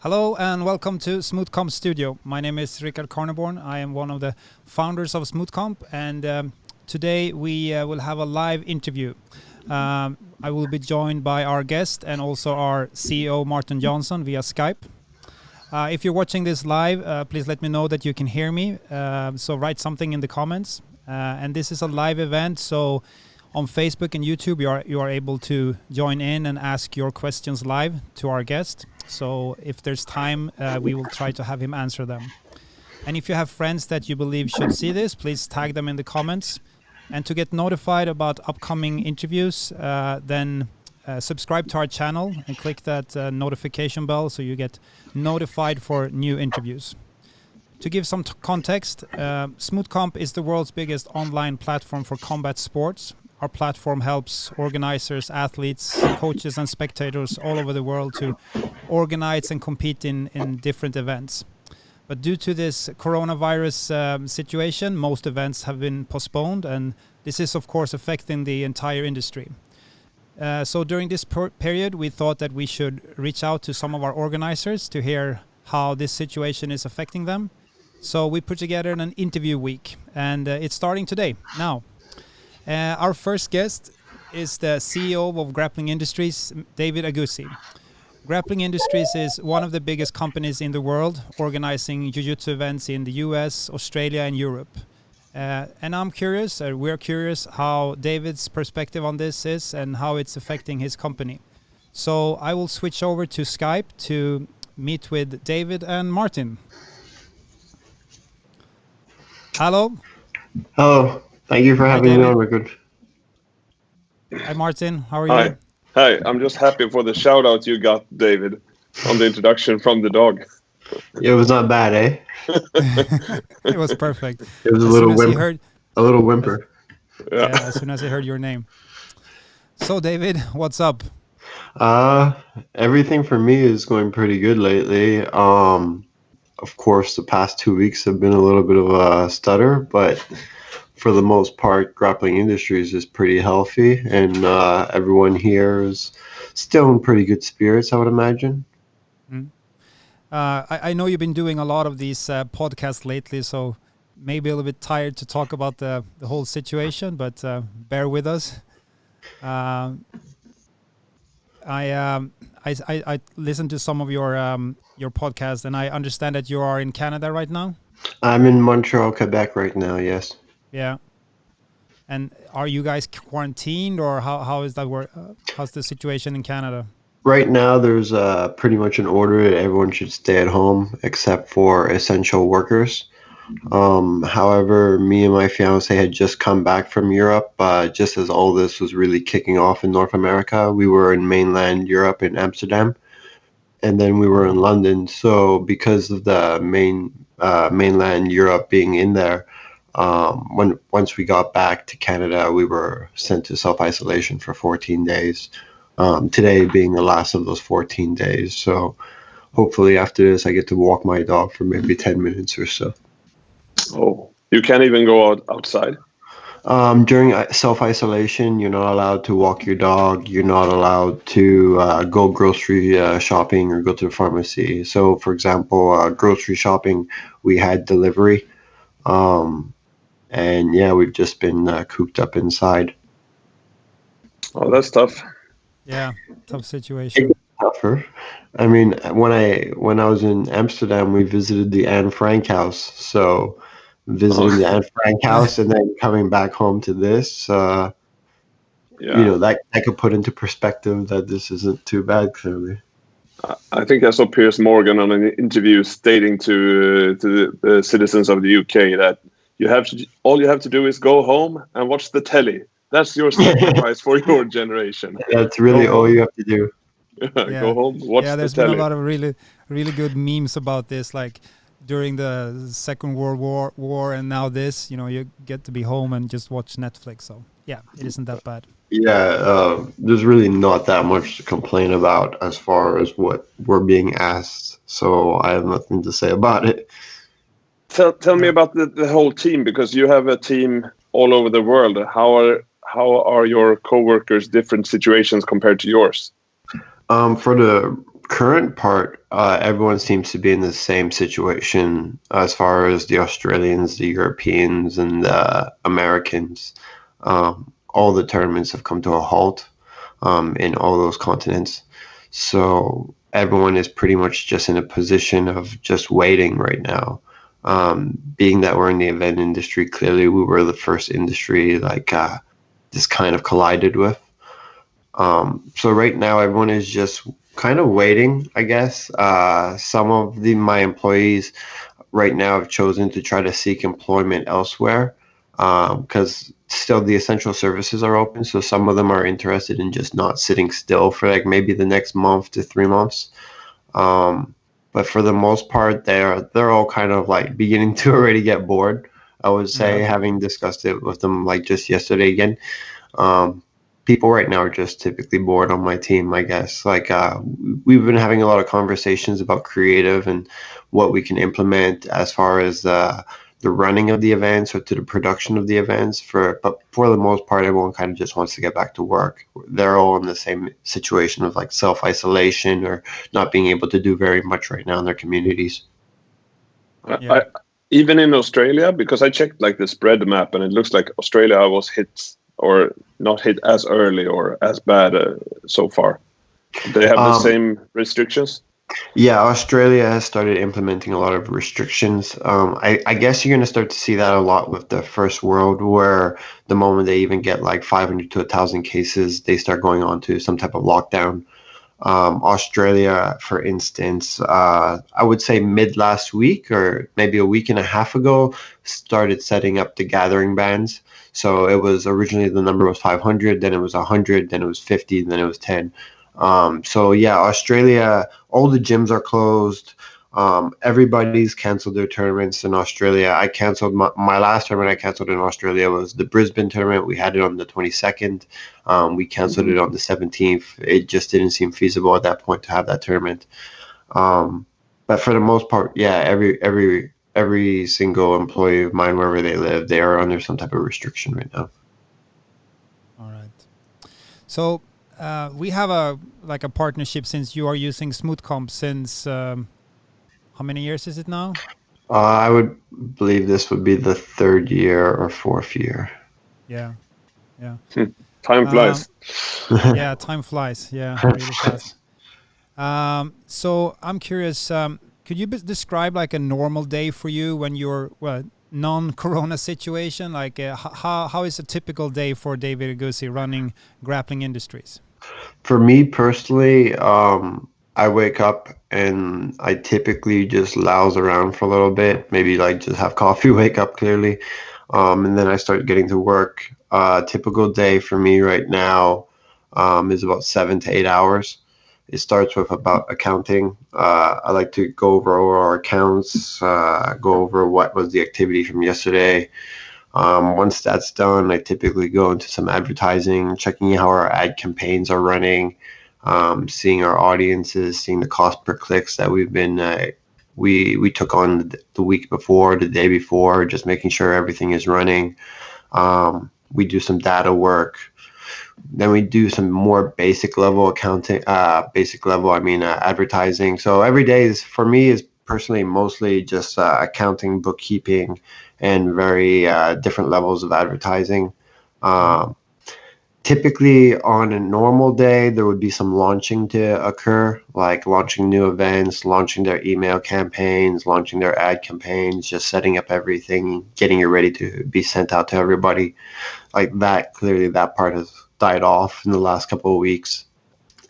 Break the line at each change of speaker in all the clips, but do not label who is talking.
Hello and welcome to Smoothcomp Studio. My name is Rickard Carneborn. I am one of the founders of Smoothcomp, and today we will have a live interview. I will be joined by our guest and also our CEO Martin Johnson via Skype. If you're watching this live, please let me know that you can hear me. So write something in the comments. And this is a live event, so on Facebook and YouTube you are able to join in and ask your questions live to our guest. So if there's time, we will try to have him answer them. And if you have friends that you believe should see this, please tag them in the comments. And to get notified about upcoming interviews, then subscribe to our channel and click that notification bell so you get notified for new interviews. To give some context, Smoothcomp is the world's biggest online platform for combat sports. Our platform helps organizers, athletes, coaches and spectators all over the world to organize and compete in different events. But due to this coronavirus situation, most events have been postponed, and this is of course affecting the entire industry. So during this period, we thought that we should reach out to some of our organizers to hear how this situation is affecting them. So we put together an interview week, and it's starting today, now. Our first guest is the CEO of Grappling Industries, David Aguzzi. Grappling Industries is one of the biggest companies in the world, organizing jiu-jitsu events in the US, Australia and Europe. And we're curious how David's perspective on this is and how it's affecting his company. So I will switch over to Skype to meet with David and Martin. Hello.
Hello. Thank you for having me on, Rickard.
Hi, Martin. How are
you?
Hi.
Hi. I'm just happy for the shout out you got, David, on the introduction from the dog.
It was not bad, eh?
It was perfect.
It was a little whimper.
Yeah, as soon as I heard your name. So, David, what's up?
Everything for me is going pretty good lately. Of course, the past 2 weeks have been a little bit of a stutter, but for the most part, Grappling Industries is pretty healthy, and everyone here is still in pretty good spirits, I would imagine.
I know you've been doing a lot of these podcasts lately, so maybe a little bit tired to talk about the whole situation, but bear with us. I listened to some of your podcast, and I understand that you are in Canada right now.
I'm in Montreal, Quebec right now. Yes.
Yeah. And are you guys quarantined, or how is that work? How's the situation in Canada?
Right now, there's pretty much an order that everyone should stay at home except for essential workers. However, me and my fiance had just come back from Europe just as all this was really kicking off in North America. We were in mainland Europe in Amsterdam, and then we were in London. So because of the mainland Europe being in there, once we got back to Canada, we were sent to self-isolation for 14 days. Today being the last of those 14 days. So hopefully after this, I get to walk my dog for maybe 10 minutes or so.
Oh, you can't even go outside?
During self-isolation, you're not allowed to walk your dog. You're not allowed to go grocery shopping or go to the pharmacy. So, for example, grocery shopping, we had delivery. And yeah, we've just been cooped up inside.
Oh, that's tough.
Yeah, tough situation.
Tougher. I mean, when I was in Amsterdam, we visited the Anne Frank house. So visiting the Anne Frank house and then coming back home to this, you know, that could put into perspective that this isn't too bad, clearly.
I think I saw Piers Morgan on an interview stating to the citizens of the UK that all you have to do is go home and watch the telly. That's your sacrifice for your generation.
That's really all you have to do.
Go home, watch the telly.
Yeah, there's been a lot of really, really good memes about this, like during the Second World War and now this, you know, you get to be home and just watch Netflix. So yeah, it isn't that bad.
Yeah, there's really not that much to complain about as far as what we're being asked. So I have nothing to say about it.
Tell me about the whole team, because you have a team all over the world. How are your coworkers' different situations compared to yours?
For the current part, everyone seems to be in the same situation as far as the Australians, the Europeans, and the Americans. All the tournaments have come to a halt in all those continents. So everyone is pretty much just in a position of just waiting right now. Being that we're in the event industry, clearly we were the first industry this kind of collided with. So right now everyone is just kind of waiting, I guess. Some of my employees right now have chosen to try to seek employment elsewhere because still the essential services are open. So some of them are interested in just not sitting still for like maybe the next month to 3 months. But for the most part, they're all kind of like beginning to already get bored. I would say, having discussed it with them like just yesterday again. People right now are just typically bored on my team, I guess. We've been having a lot of conversations about creative and what we can implement as far as the running of the events or to the production of the events. But for the most part, everyone kind of just wants to get back to work. They're all in the same situation of like self-isolation or not being able to do very much right now in their communities.
Yeah. Even in Australia, because I checked like the spread map and it looks like Australia was hit or not hit as early or as bad so far. They have the same restrictions?
Yeah, Australia has started implementing a lot of restrictions. I guess you're going to start to see that a lot with the first world, where the moment they even get like 500 to 1,000 cases, they start going on to some type of lockdown. Australia, for instance, I would say mid last week or maybe a week and a half ago, started setting up the gathering bans. So it was originally the number was 500, then it was 100, then it was 50, then it was 10. So yeah, Australia, all the gyms are closed. Everybody's canceled their tournaments in Australia. I canceled my last tournament I canceled in Australia was the Brisbane tournament. We had it on the 22nd. We canceled it on the 17th. It just didn't seem feasible at that point to have that tournament. But for the most part, yeah, every single employee of mine, wherever they live, they are under some type of restriction right now.
All right. So we have a partnership since you are using Smoothcomp since how many years is it now?
I would believe this would be the 3rd year or 4th year.
Yeah.
Time flies.
Yeah, time flies. Yeah, really fast. So I'm curious. Could you describe like a normal day for you when you're non-corona situation? Like how is a typical day for David Aguzzi running Grappling Industries?
For me personally, I wake up and I typically just lounge around for a little bit, maybe like just have coffee, wake up clearly, and then I start getting to work. Typical day for me right now is about 7 to 8 hours. It starts with about accounting. I like to go over our accounts, go over what was the activity from yesterday. Once that's done, I typically go into some advertising, checking how our ad campaigns are running, seeing our audiences, seeing the cost per clicks that we've been we took on the week before, the day before, just making sure everything is running. We do some data work. Then we do some more basic level accounting, advertising. So every day for me is personally mostly just accounting, bookkeeping, and very different levels of advertising. Typically on a normal day, there would be some launching to occur, like launching new events, launching their email campaigns, launching their ad campaigns, just setting up everything, getting it ready to be sent out to everybody. Like that, clearly that part has died off in the last couple of weeks.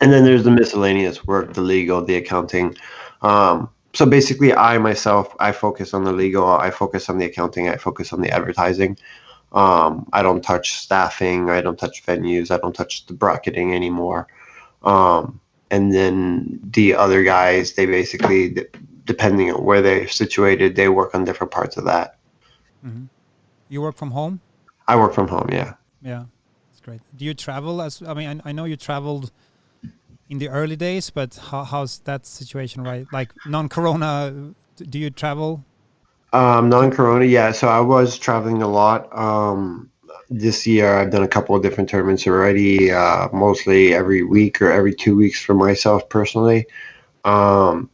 And then there's the miscellaneous work, the legal, the accounting. So basically I focus on the legal, I focus on the accounting, I focus on the advertising. I don't touch staffing, I don't touch venues, I don't touch the bracketing anymore. And then the other guys, they basically, depending on where they're situated, they work on different parts of that.
Mm-hmm. You work from home?
I work from home, yeah.
Yeah, that's great. Do you travel? I know you traveled in the early days, but how's that situation, right? Like non-corona, do you travel?
Non-corona, yeah. So I was traveling a lot. This year I've done a couple of different tournaments already, mostly every week or every 2 weeks for myself personally. Um,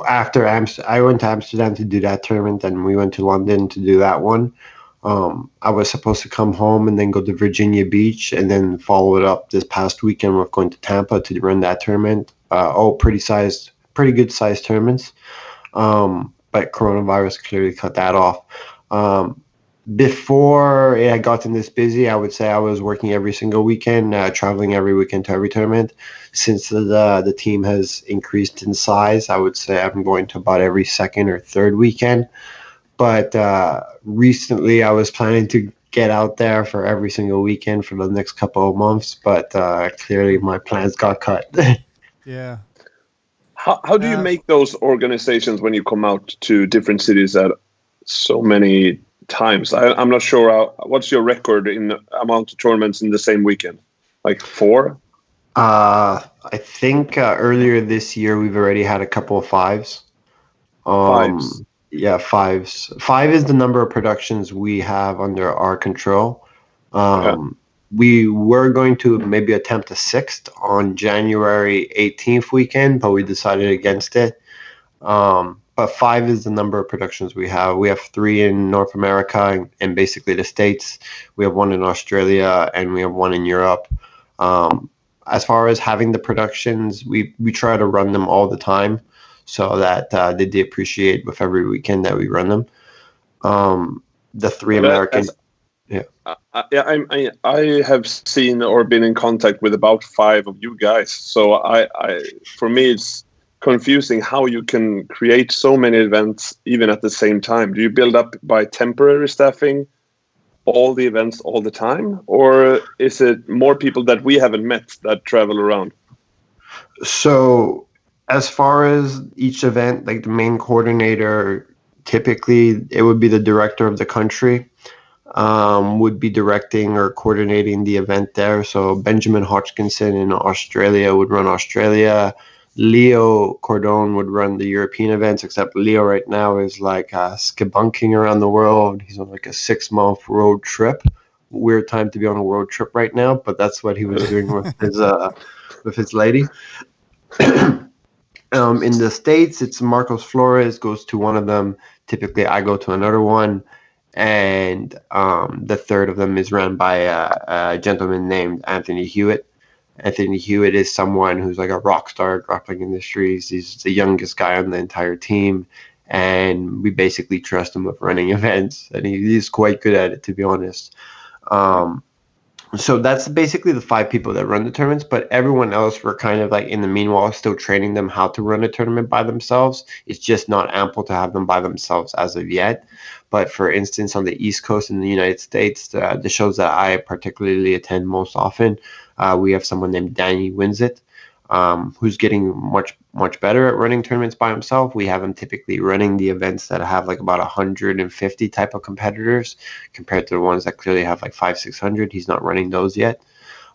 After I went to Amsterdam to do that tournament, and we went to London to do that one. I was supposed to come home and then go to Virginia Beach and then follow it up this past weekend with going to Tampa to run that tournament. Pretty good sized tournaments. But coronavirus clearly cut that off. Before it had gotten this busy, I would say I was working every single weekend, traveling every weekend to every tournament. Since the team has increased in size, I would say I'm going to about every second or third weekend. But recently, I was planning to get out there for every single weekend for the next couple of months, but clearly my plans got cut.
Yeah.
How do you make those organizations when you come out to different cities at so many times? I'm not sure. What's your record in amount of tournaments in the same weekend? Like 4?
I think earlier this year we've already had a couple of fives.
Fives.
Yeah, fives. 5 is the number of productions we have under our control. We were going to maybe attempt a 6th on January 18th weekend, but we decided against it. But 5 is the number of productions we have. We have 3 in North America and basically the States. We have 1 in Australia and we have 1 in Europe. As far as having the productions, we try to run them all the time so that they appreciate with every weekend that we run them. The 3 American...
I have seen or been in contact with about 5 of you guys. So for me, it's confusing how you can create so many events even at the same time. Do you build up by temporary staffing all the events all the time, or is it more people that we haven't met that travel around?
So as far as each event, like the main coordinator, typically it would be the director of the country. Would be directing or coordinating the event there. So Benjamin Hodgkinson in Australia would run Australia. Leo Cordon would run the European events, except Leo right now is like skibunking around the world. He's on like a 6-month road trip. Weird time to be on a road trip right now, but that's what he was doing with his lady. In the States, it's Marcos Flores goes to one of them. Typically, I go to another one. And the third of them is run by a gentleman named Anthony Hewitt. Anthony Hewitt is someone who's like a rock star at Grappling Industries. He's the youngest guy on the entire team, and we basically trust him with running events, and he's quite good at it, to be honest. So that's basically the 5 people that run the tournaments, but everyone else, we're kind of like in the meanwhile still training them how to run a tournament by themselves. It's just not ample to have them by themselves as of yet. But for instance, on the East Coast in the United States, the shows that I particularly attend most often, we have someone named Danny Winsit, who's getting much better at running tournaments by himself. We have him typically running the events that have like about 150 type of competitors compared to the ones that clearly have like 500-600. He's not running those yet.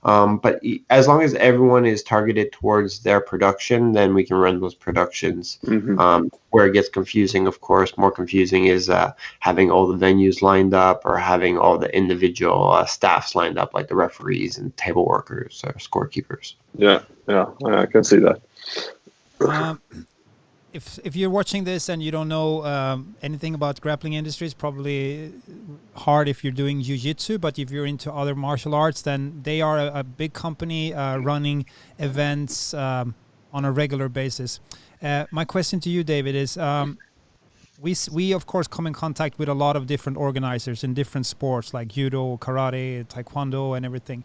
But as long as everyone is targeted towards their production, then we can run those productions. Where it gets confusing, of course, more confusing is having all the venues lined up or having all the individual staffs lined up, like the referees and table workers or scorekeepers.
Yeah, I can see that.
If you're watching this and you don't know anything about Grappling Industries, probably hard if you're doing jiu-jitsu, but if you're into other martial arts, then they are a big company running events on a regular basis. My question to you, David, is we of course come in contact with a lot of different organizers in different sports like judo, karate, taekwondo, and everything.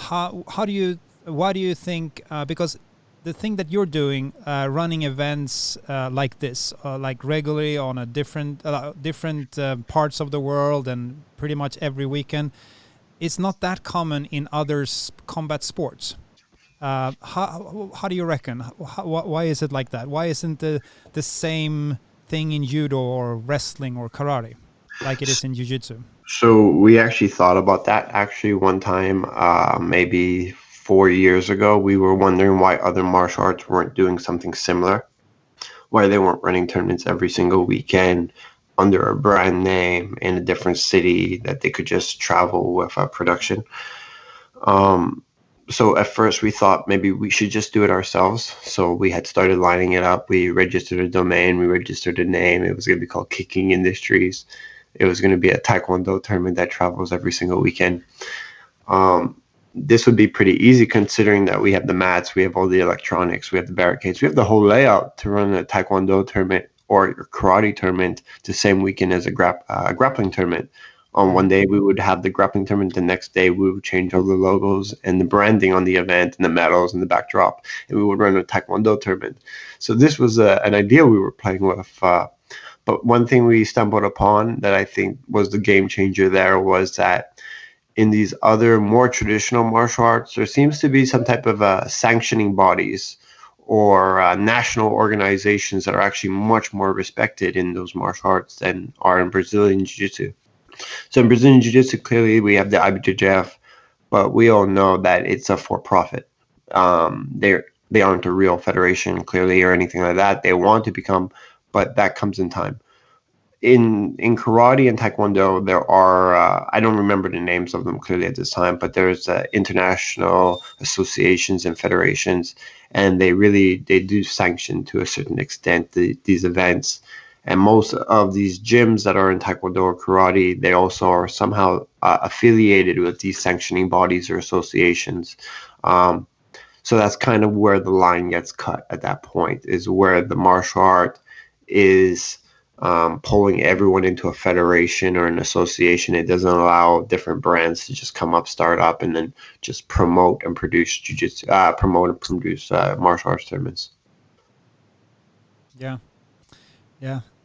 Why do you think, because the thing that you're doing, running events like this, like regularly on a different parts of the world and pretty much every weekend, it's not that common in other combat sports. How do you reckon? Why is it like that? Why isn't the same thing in judo or wrestling or karate like it is in jiu-jitsu?
So we actually thought about that one time, maybe 4 years ago. We were wondering why other martial arts weren't doing something similar, why they weren't running tournaments every single weekend under a brand name in a different city that they could just travel with a production. So at first we thought maybe we should just do it ourselves. So we had started lining it up. We registered a domain, we registered a name. It was going to be called Grappling Industries. It was going to be a Taekwondo tournament that travels every single weekend. This would be pretty easy considering that we have the mats, we have all the electronics, we have the barricades, we have the whole layout to run a Taekwondo tournament or a karate tournament the same weekend as a grappling tournament. On one day, we would have the grappling tournament. The next day, we would change all the logos and the branding on the event and the medals and the backdrop, and we would run a Taekwondo tournament. So this was an idea we were playing with. But one thing we stumbled upon that I think was the game changer there was that in these other more traditional martial arts, there seems to be some type of sanctioning bodies or national organizations that are actually much more respected in those martial arts than are in Brazilian Jiu-Jitsu. So in Brazilian Jiu-Jitsu, clearly we have the IBJJF, but we all know that it's a for-profit. They aren't a real federation, clearly, or anything like that. They want to become, but that comes in time. In karate and taekwondo, there are, I don't remember the names of them clearly at this time, but there's international associations and federations, and they do sanction to a certain extent these events. And most of these gyms that are in taekwondo or karate, they also are somehow affiliated with these sanctioning bodies or associations. So that's kind of where the line gets cut at that point, is where the martial art is pulling everyone into a federation or an association. It doesn't allow different brands to just come up, start up, and then just promote and produce jiu-jitsu, martial arts tournaments.
Yeah.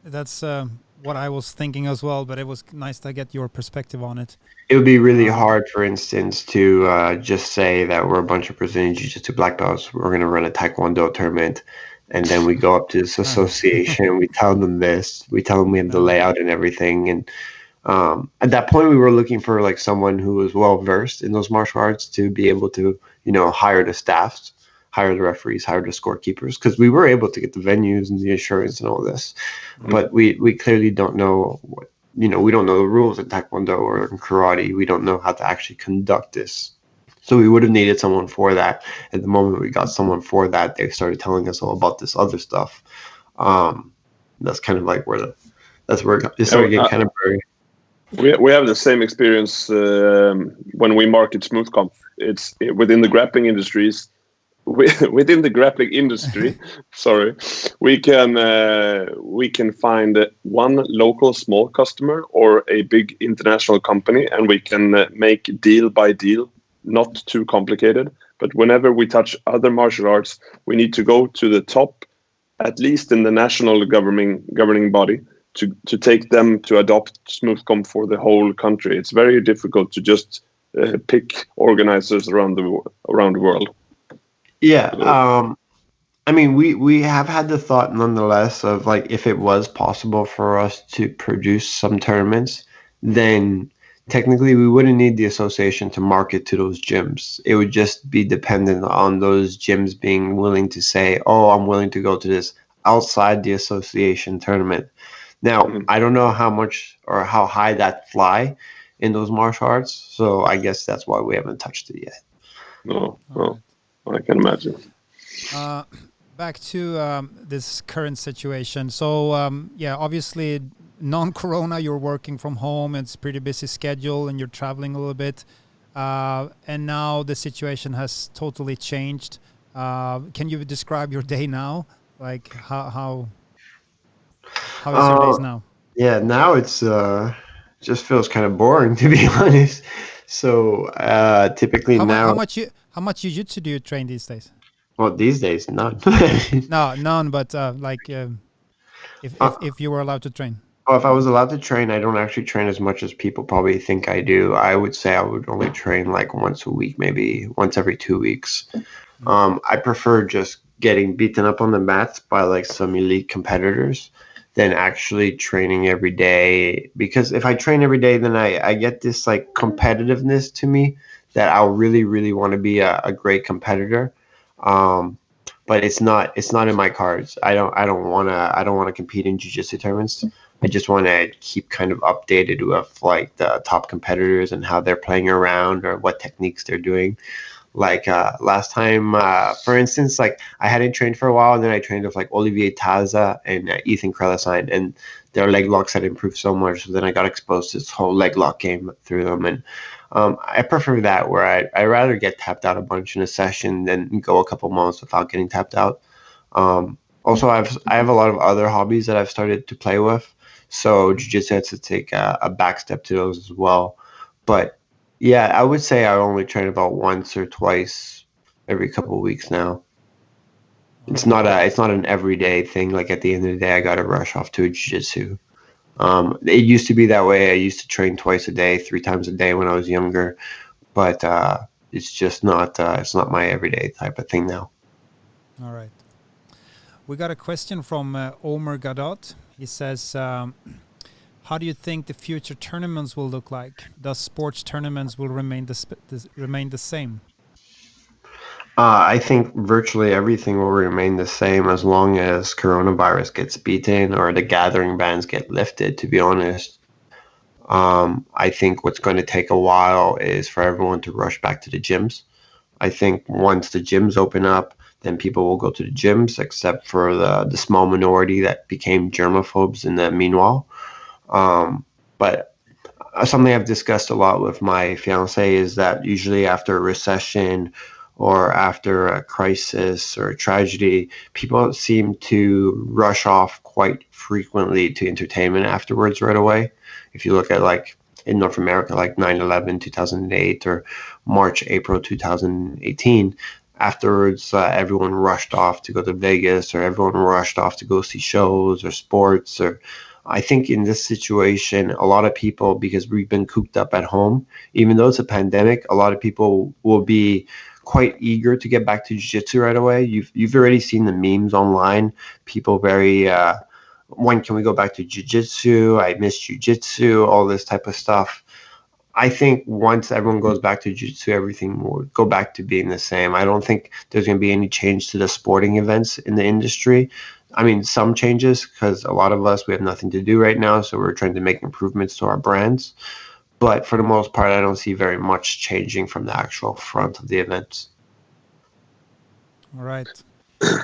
That's what I was thinking as well, but it was nice to get your perspective on it.
It would be really hard, for instance, to just say that we're a bunch of Brazilian Jiu-Jitsu black belts. We're going to run a Taekwondo tournament, and then we go up to this association. We tell them this. We tell them we have the layout and everything. And at that point, we were looking for like someone who was well versed in those martial arts to be able to, hire the staffs, hire the referees, hire the scorekeepers, because we were able to get the venues and the insurance and all this. But we clearly don't know what, we don't know the rules in Taekwondo or in karate. We don't know how to actually conduct this. So we would have needed someone for that. At the moment we got someone for that, they started telling us all about this other stuff. That's kind of like where it started getting kind of blurry.
We have the same experience when we market Smoothcomp. It's within the grappling industries. Within the grappling industry, sorry, we can find one local small customer or a big international company, and we can make deal by deal, not too complicated. But whenever we touch other martial arts, we need to go to the top, at least in the national governing body, to take them to adopt Smoothcomp for the whole country. It's very difficult to just pick organizers around the world.
Yeah, I mean, we have had the thought nonetheless of like if it was possible for us to produce some tournaments, then technically we wouldn't need the association to market to those gyms. It would just be dependent on those gyms being willing to say, oh, I'm willing to go to this outside the association tournament. Now, I don't know how much or how high that fly in those martial arts, so I guess that's why we haven't touched it yet.
No, well, I can imagine.
Back to this current situation. So, obviously, non-corona, you're working from home. It's a pretty busy schedule, and you're traveling a little bit. And now the situation has totally changed. Can you describe your day now? Like how is your days now?
Yeah, now it's just feels kind of boring, to be honest. So typically
how much jiu-jitsu do you train these days?
Well, these days none.
No, none. But if you were allowed to train.
Oh, if I was allowed to train, I don't actually train as much as people probably think I do. I would say I would only train like once a week, maybe once every 2 weeks. I prefer just getting beaten up on the mats by like some elite competitors than actually training every day. Because if I train every day, then I get this like competitiveness to me that I'll really, really want to be a great competitor. But it's not in my cards. I don't want to compete in jiu-jitsu tournaments. I just want to keep kind of updated with like the top competitors and how they're playing around or what techniques they're doing. Like last time, for instance, like I hadn't trained for a while, and then I trained with like Olivier Taza and Ethan Krelesine, and their leg locks had improved so much. So then I got exposed to this whole leg lock game through them, and I prefer that, where I rather get tapped out a bunch in a session than go a couple months without getting tapped out. Also, I have a lot of other hobbies that I've started to play with, so jiu-jitsu has to take a back step to those as well. But yeah, I would say I only train about once or twice every couple of weeks now. It's not an everyday thing. Like at the end of the day, I got to rush off to a jiu-jitsu. It used to be that way. I used to train twice a day, 3 times a day when I was younger, but it's just not. It's not my everyday type of thing now.
All right. We got a question from Omer Gadot. He says, how do you think the future tournaments will look like? Does sports tournaments will remain the same?
I think virtually everything will remain the same as long as coronavirus gets beaten or the gathering bans get lifted, to be honest. I think what's going to take a while is for everyone to rush back to the gyms. I think once the gyms open up, then people will go to the gyms, except for the small minority that became germaphobes in the meanwhile. But something I've discussed a lot with my fiance is that usually after a recession or after a crisis or a tragedy, people seem to rush off quite frequently to entertainment afterwards right away. If you look at like in North America, like 9/11, 2008, or March, April 2018, afterwards, everyone rushed off to go to Vegas, or everyone rushed off to go see shows or sports. Or I think in this situation, a lot of people, because we've been cooped up at home, even though it's a pandemic, a lot of people will be quite eager to get back to jiu-jitsu right away. You've already seen the memes online. People very when can we go back to jiu-jitsu? I miss jiu-jitsu, all this type of stuff. I think once everyone goes back to jiu-jitsu, everything will go back to being the same. I don't think there's going to be any change to the sporting events in the industry. I mean, some changes, because a lot of us, we have nothing to do right now, so we're trying to make improvements to our brands. But for the most part, I don't see very much changing from the actual front of the events.
All right.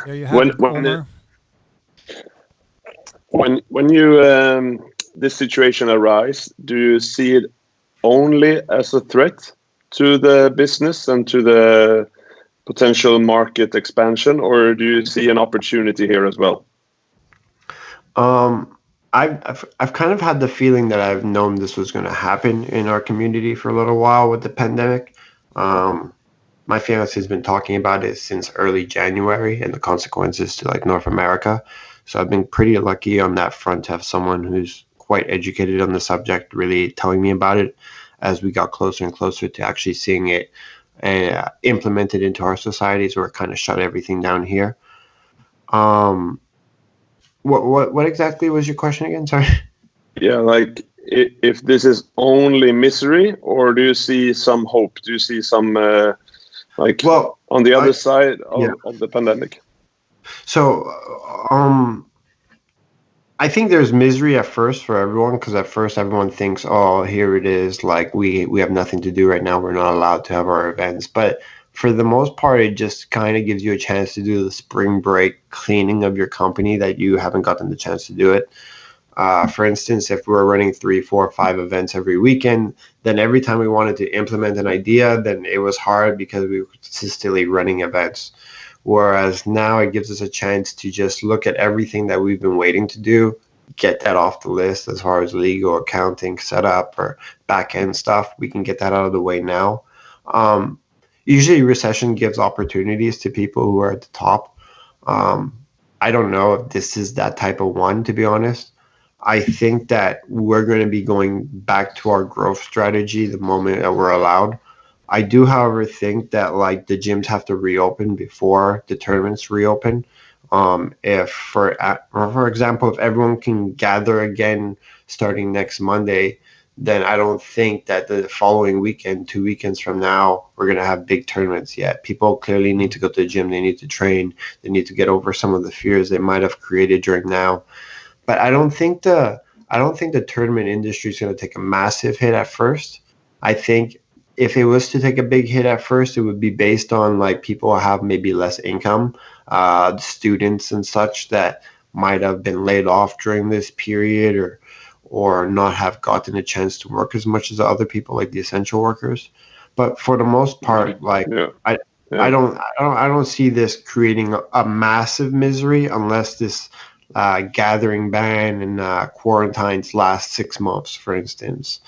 There you have it, Omer.
When you this situation arise, do you see it only as a threat to the business and to the potential market expansion, or do you see an opportunity here as well?
I've kind of had the feeling that I've known this was going to happen in our community for a little while with the pandemic. My fiance has been talking about it since early January and the consequences to like North America. So I've been pretty lucky on that front to have someone who's quite educated on the subject really telling me about it as we got closer and closer to actually seeing it implemented into our societies, where it kind of shut everything down here. What exactly was your question again? Sorry.
Yeah, like if this is only misery, or do you see some hope? Do you see some on the other side of the pandemic?
So, I think there's misery at first for everyone, because at first everyone thinks, oh, here it is, like we have nothing to do right now. We're not allowed to have our events. But for the most part, it just kind of gives you a chance to do the spring break cleaning of your company that you haven't gotten the chance to do it. For instance, if we're running 3, 4, 5 events every weekend, then every time we wanted to implement an idea, then it was hard because we were consistently running events. Whereas now it gives us a chance to just look at everything that we've been waiting to do, get that off the list as far as legal, accounting, setup, or back-end stuff. We can get that out of the way now. Usually recession gives opportunities to people who are at the top. I don't know if this is that type of one, to be honest. I think that we're going to be going back to our growth strategy the moment that we're allowed. I do, however, think that like the gyms have to reopen before the tournaments reopen. If for example, if everyone can gather again starting next Monday, then I don't think that the following weekend, 2 weekends from now, we're going to have big tournaments yet. People clearly need to go to the gym. They need to train. They need to get over some of the fears they might have created during now. But I don't think the tournament industry is going to take a massive hit at first. I think if it was to take a big hit at first, it would be based on like people have maybe less income, students and such that might have been laid off during this period, or not have gotten a chance to work as much as the other people, like the essential workers. But for the most part, like
Yeah.
I,
Yeah.
I don't see this creating a massive misery unless this gathering ban and quarantines last 6 months, for instance.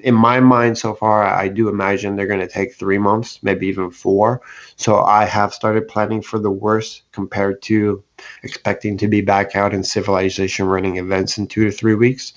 In my mind, so far, I do imagine they're going to take 3 months, maybe even 4. So I have started planning for the worst compared to expecting to be back out in civilization running events in 2 to 3 weeks.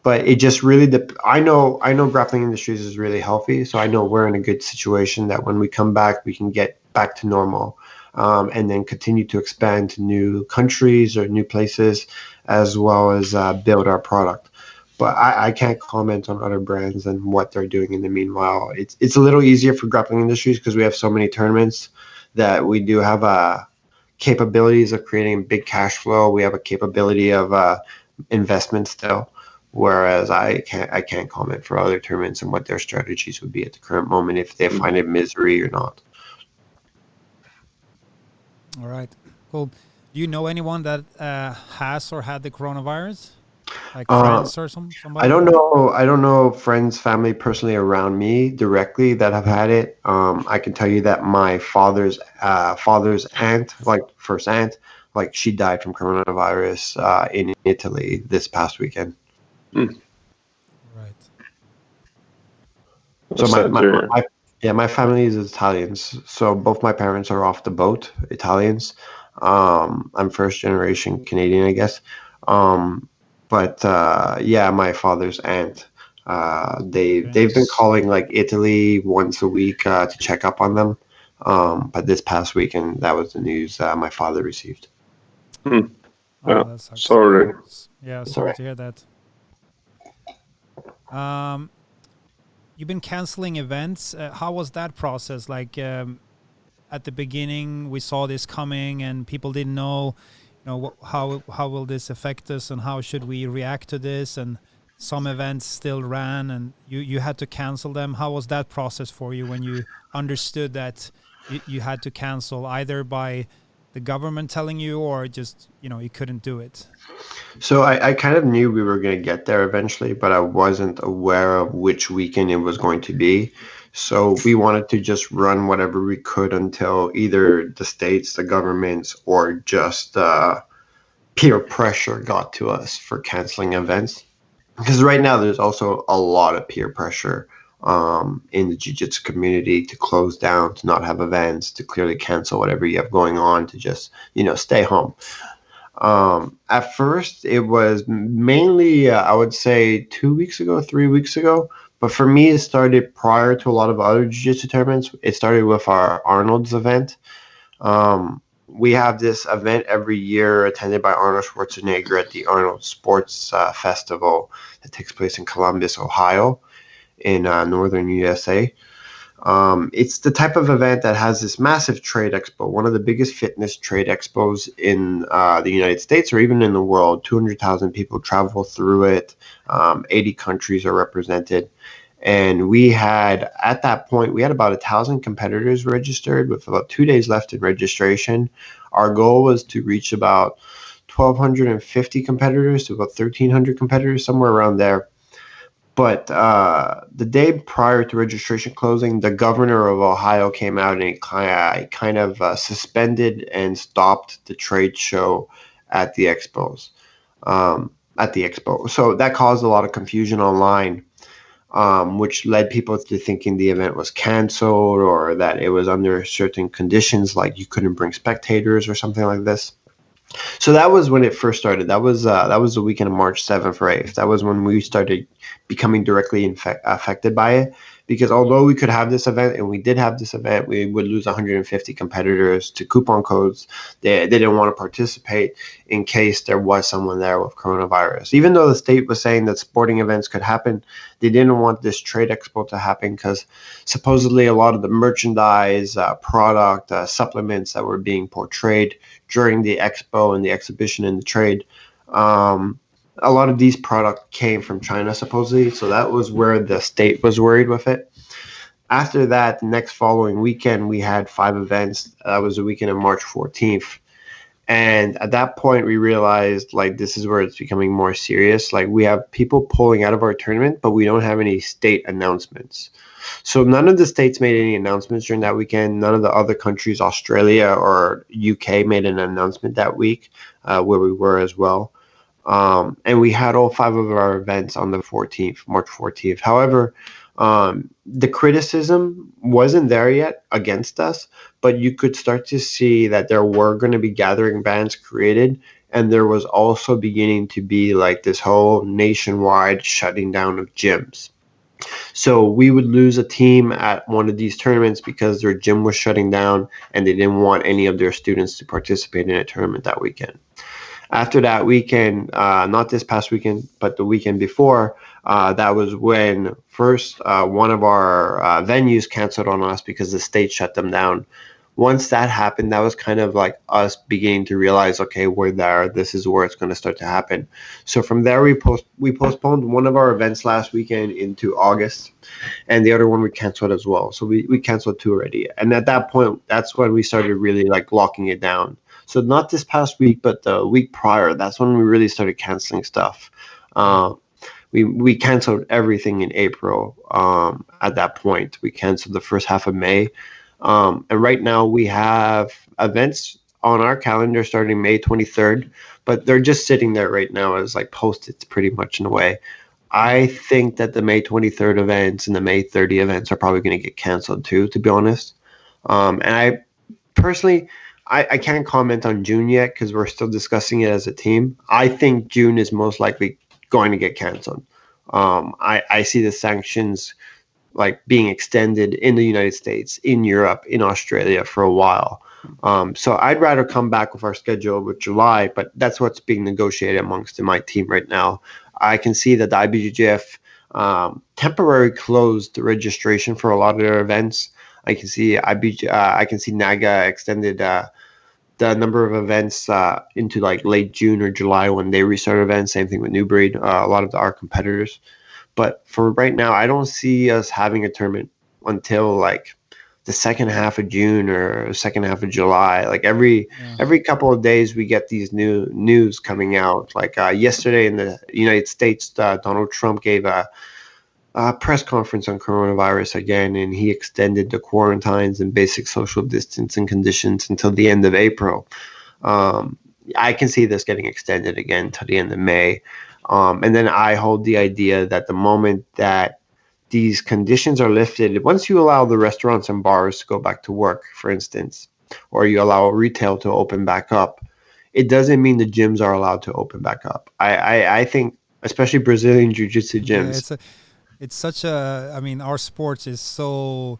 But it just really, I know Grappling Industries is really healthy, so I know we're in a good situation that when we come back, we can get back to normal, and then continue to expand to new countries or new places, as well as build our product. But I can't comment on other brands and what they're doing in the meanwhile. It's a little easier for Grappling Industries because we have so many tournaments that we do have capabilities of creating big cash flow. We have a capability of investment still. Whereas I can't comment for other tournaments and what their strategies would be at the current moment, if they find it misery or not.
All right, cool. Do you know anyone that has or had the coronavirus, like friends or somebody?
I don't know friends, family personally around me directly that have had it. I can tell you that my father's aunt, like first aunt, like she died from coronavirus in Italy this past weekend.
Right.
So my family is Italians. So both my parents are off the boat, Italians. I'm first generation Canadian, I guess. But my father's aunt. They've been calling like Italy once a week to check up on them. But this past weekend, that was the news my father received.
Oh, that sucks.
Sorry.
Yeah, sorry to hear that. You've been canceling events. How was that process? Like at the beginning, we saw this coming, and people didn't know, how will this affect us, and how should we react to this? And some events still ran, and you had to cancel them. How was that process for you when you understood that you had to cancel, either by the government telling you, or just you couldn't do it?
So I kind of knew we were going to get there eventually, but I wasn't aware of which weekend it was going to be. So we wanted to just run whatever we could until either the states, the governments, or just peer pressure got to us for canceling events. Because right now there's also a lot of peer pressure in the jiu-jitsu community to close down, to not have events, to clearly cancel whatever you have going on, to just, stay home. At first, it was mainly, I would say 2 weeks ago, 3 weeks ago. But for me, it started prior to a lot of other jiu-jitsu tournaments. It started with our Arnold's event. We have this event every year attended by Arnold Schwarzenegger at the Arnold Sports Festival that takes place in Columbus, Ohio, in northern USA. It's the type of event that has this massive trade expo, one of the biggest fitness trade expos in the United States or even in the world. 200,000 people travel through it. 80 countries are represented. And we had, at that point, we had about 1,000 competitors registered with about 2 days left in registration. Our goal was to reach about 1,250 competitors to about 1,300 competitors, somewhere around there. But the day prior to registration closing, the governor of Ohio came out and he kind of suspended and stopped the trade show at the expos. So that caused a lot of confusion online, which led people to thinking the event was canceled or that it was under certain conditions, like you couldn't bring spectators or something like this. So that was when it first started. That was the weekend of March 7th or 8th. That was when we started becoming directly affected by it. Because although we could have this event, and we did have this event, we would lose 150 competitors to coupon codes. They didn't want to participate in case there was someone there with coronavirus. Even though the state was saying that sporting events could happen, they didn't want this trade expo to happen because supposedly a lot of the merchandise, product, supplements that were being portrayed during the expo and the exhibition and the trade a lot of these products came from China supposedly, so that was where the state was worried with it. After that, the next following weekend, we had 5 events. That was the weekend of March 14th. And at that point, we realized like this is where it's becoming more serious. Like we have people pulling out of our tournament, but we don't have any state announcements. So none of the states made any announcements during that weekend. None of the other countries, Australia or UK, made an announcement that week, where we were as well. And we had all 5 of our events on the 14th, March 14th. However, the criticism wasn't there yet against us, but you could start to see that there were going to be gathering bans created. And there was also beginning to be like this whole nationwide shutting down of gyms. So we would lose a team at one of these tournaments because their gym was shutting down and they didn't want any of their students to participate in a tournament that weekend. After that weekend, not this past weekend, but the weekend before, that was when first one of our venues canceled on us because the state shut them down. Once that happened, that was kind of like us beginning to realize, okay, we're there. This is where it's going to start to happen. So from there, we postponed one of our events last weekend into August, and the other one we canceled as well. So we canceled 2 already. And at that point, that's when we started really like locking it down. So not this past week, but the week prior, that's when we really started canceling stuff. We canceled everything in April. At that point, we canceled the first half of May. And right now we have events on our calendar starting May 23rd, but they're just sitting there right now as like post-its pretty much in a way. I think that the May 23rd events and the May 30 events are probably going to get canceled too, to be honest. And I personally, I can't comment on June yet because we're still discussing it as a team. I think June is most likely going to get canceled. I see the sanctions like being extended in the United States, in Europe, in Australia for a while. So I'd rather come back with our schedule with July, but that's what's being negotiated amongst my team right now. I can see that the IBJJF temporarily closed the registration for a lot of their events. I can see I can see NAGA extended the number of events into like late June or July when they restart events. Same thing with New Breed, a lot of our competitors. But for right now, I don't see us having a tournament until like the second half of June or second half of July. Like every couple of days, we get these new news coming out. Like yesterday in the United States, Donald Trump gave a press conference on coronavirus again, and he extended the quarantines and basic social distancing conditions until the end of April. I can see this getting extended again to the end of May. And then I hold the idea that the moment that these conditions are lifted, once you allow the restaurants and bars to go back to work, for instance, or you allow retail to open back up, it doesn't mean the gyms are allowed to open back up. I think, especially Brazilian Jiu-Jitsu gyms.
Yeah, it's such a, I mean, our sport is so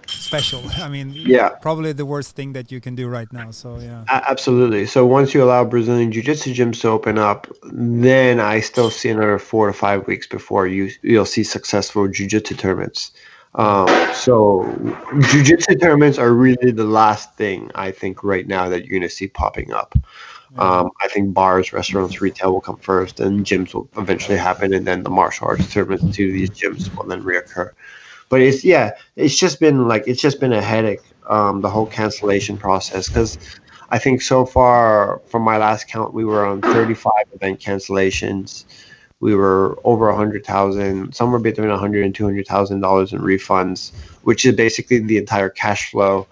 special. I mean, probably the worst thing that you can do right now. So yeah,
absolutely. So once you allow Brazilian Jiu-Jitsu gyms to open up, then I still see another 4 to 5 weeks before you'll see successful Jiu-Jitsu tournaments. So Jiu-Jitsu tournaments are really the last thing I think right now that you're going to see popping up. I think bars, restaurants, retail will come first, and gyms will eventually happen, and then the martial arts tournaments to these gyms will then reoccur. But it's just been a headache, the whole cancellation process, because I think so far from my last count we were on 35 event cancellations. We were over 100,000, somewhere between $100,000 and $200,000 in refunds, which is basically the entire cash flow.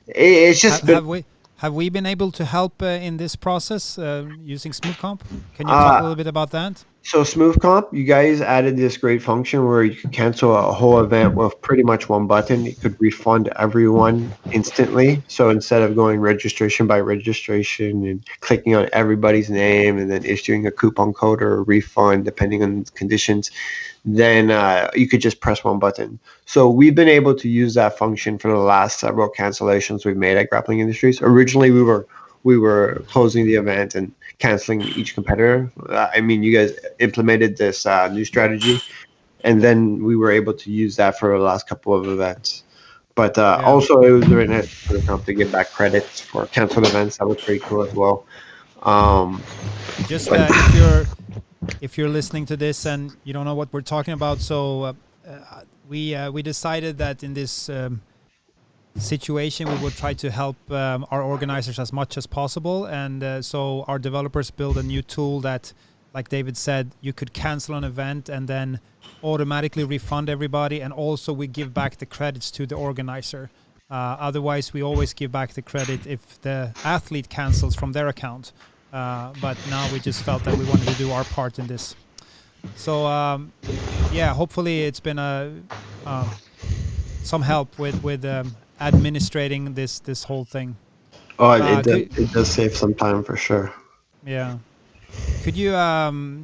It's just
Have we been able to help in this process using Smoothcomp? Can you talk a little bit about that?
So Smoothcomp, you guys added this great function where you could cancel a whole event with pretty much one button. You could refund everyone instantly. So instead of going registration by registration and clicking on everybody's name and then issuing a coupon code or a refund depending on the conditions, then you could just press one button. So we've been able to use that function for the last several cancellations we've made at Grappling Industries. Originally, we were closing the event and canceling each competitor. I mean, you guys implemented this new strategy, and then we were able to use that for the last couple of events. But also, it was very nice for the comp to get back credits for canceled events. That was pretty cool as well.
Just
But
if you're listening to this and you don't know what we're talking about, so we decided that in this situation we will try to help our organizers as much as possible, and so our developers build a new tool that, like David said, you could cancel an event and then automatically refund everybody, and also we give back the credits to the organizer. Otherwise, we always give back the credit if the athlete cancels from their account. But now we just felt that we wanted to do our part in this. So yeah, hopefully it's been some help with administrating this whole thing.
it does save some time for sure.
Yeah. Could you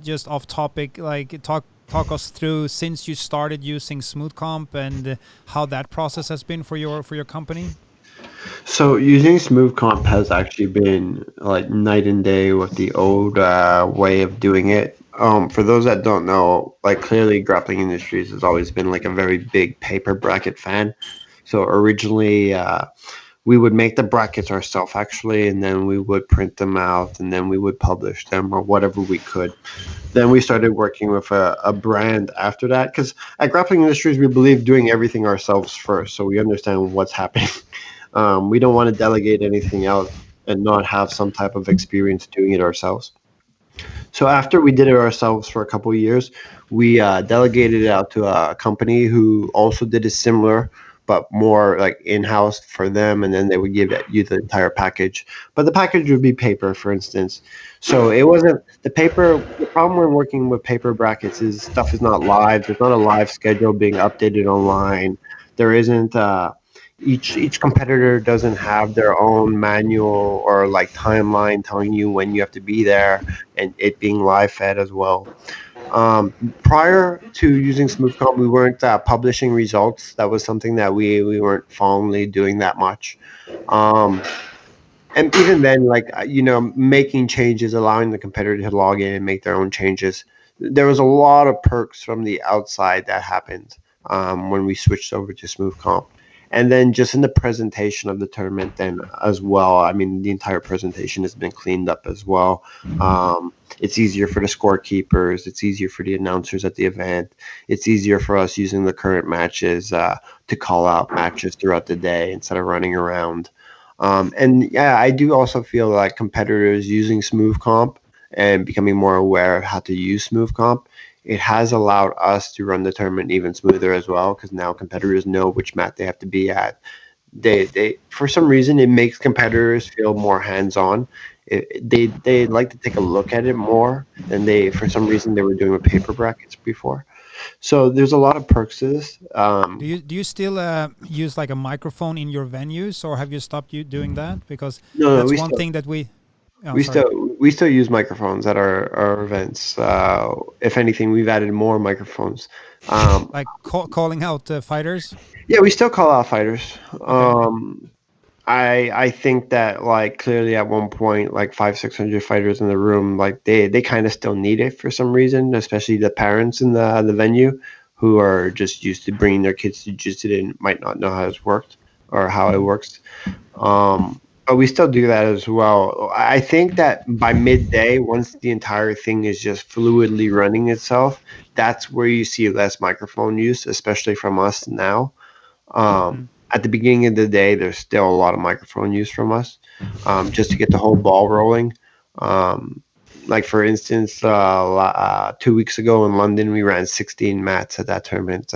just off topic, like talk us through since you started using Smoothcomp and how that process has been for your company?
So using Smoothcomp has actually been like night and day with the old way of doing it. For those that don't know, like clearly Grappling Industries has always been like a very big paper bracket fan. So originally we would make the brackets ourselves actually, and then we would print them out and then we would publish them or whatever we could. Then we started working with a brand after that, because at Grappling Industries we believe doing everything ourselves first, so we understand what's happening. We don't want to delegate anything out and not have some type of experience doing it ourselves. So after we did it ourselves for a couple of years, we delegated it out to a company who also did a similar, but more like in-house for them, and then they would give you the entire package. But the package would be paper, for instance. So it wasn't the paper. The problem when working with paper brackets is stuff is not live. There's not a live schedule being updated online. There isn't. Each competitor doesn't have their own manual or like timeline telling you when you have to be there, and it being live fed as well. Prior to using Smoothcomp, we weren't publishing results. That was something that we weren't fondly doing that much. Um, and even then, like making changes, allowing the competitor to log in and make their own changes. There was a lot of perks from the outside that happened when we switched over to Smoothcomp. And then just in the presentation of the tournament, then as well. I mean, the entire presentation has been cleaned up as well. It's easier for the scorekeepers. It's easier for the announcers at the event. It's easier for us using the current matches to call out matches throughout the day instead of running around. And yeah, I do also feel like competitors using Smoothcomp and becoming more aware of how to use Smoothcomp, it has allowed us to run the tournament even smoother as well, because now competitors know which mat they have to be at. They for some reason it makes competitors feel more hands-on. They like to take a look at it more than they for some reason they were doing with paper brackets before. So there's a lot of perks to this.
Do you still use like a microphone in your venues, or have you stopped doing that? Because
No,
that's
we
one
still
thing that we. Oh,
we
sorry.
still use microphones at our events. If anything, we've added more microphones. Um,
Like calling out fighters.
yeah, we still call out fighters.
Okay.
I think that like clearly at one point like 500-600 fighters in the room, like they kind of still need it for some reason, especially the parents in the venue who are just used to bringing their kids to jiu-jitsu and might not know how it's worked or how it
Mhm.
works. But we still do that as well. I think that by midday, once the entire thing is just fluidly running itself, that's where you see less microphone use, especially from us now.
Mm.
At the beginning of the day, there's still a lot of microphone use from us, just to get the whole ball rolling. Um, like for instance, 2 weeks ago in London, we ran 16 mats at that tournament.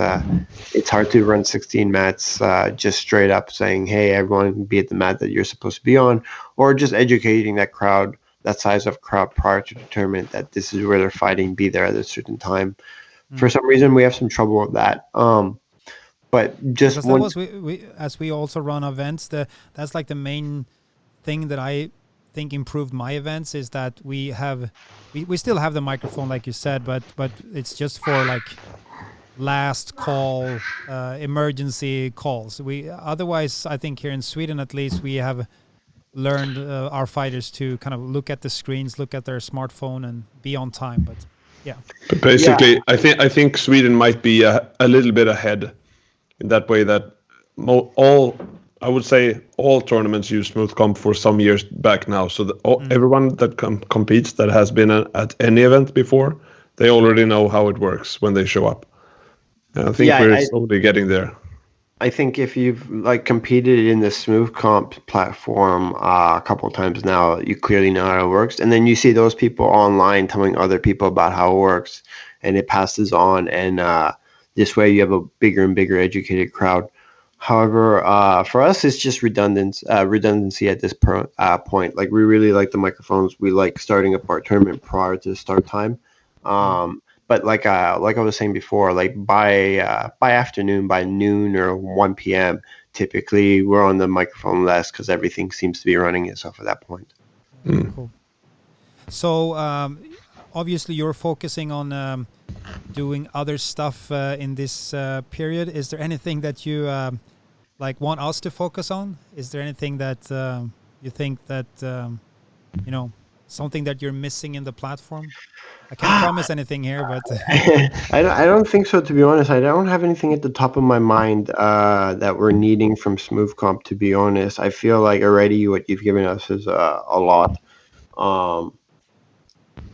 It's hard to run 16 mats just straight up saying, "Hey, everyone, be at the mat that you're supposed to be on," or just educating that crowd, that size of crowd prior to the tournament, that this is where they're fighting, be there at a certain time. For
Mm.
some reason, we have some trouble with that. But just
Because that
once
was we as we also run events, that's like the main thing that I think improved my events is that we still have the microphone like you said, but it's just for like last call emergency calls. We otherwise I think here in Sweden at least we have learned our fighters to kind of look at the screens, look at their smartphone and be on time, but yeah.
But
Yeah,
basically, I think Sweden might be a little bit ahead in that way that all I would say all tournaments use Smoothcomp for some years back now. So everyone that competes that has been at any event before, they already know how it works when they show up. And I think we're slowly getting there.
I think if you've like competed in the Smoothcomp platform a couple of times now, you clearly know how it works. And then you see those people online telling other people about how it works, and it passes on. And this way you have a bigger and bigger educated crowd. However, for us, it's just redundancy at this point. Like, we really like the microphones. We like starting up our tournament prior to start time. But like I was saying before, like by afternoon, by noon or 1 p.m., typically we're on the microphone less because everything seems to be running itself at that point.
Cool. So obviously you're focusing on doing other stuff in this period. Is there anything that you like want us to focus on? Is there anything that you think that something that you're missing in the platform? I can't promise anything here, but
I don't think so, to be honest. I don't have anything at the top of my mind that we're needing from Smoothcomp, to be honest. I feel like already what you've given us is a lot.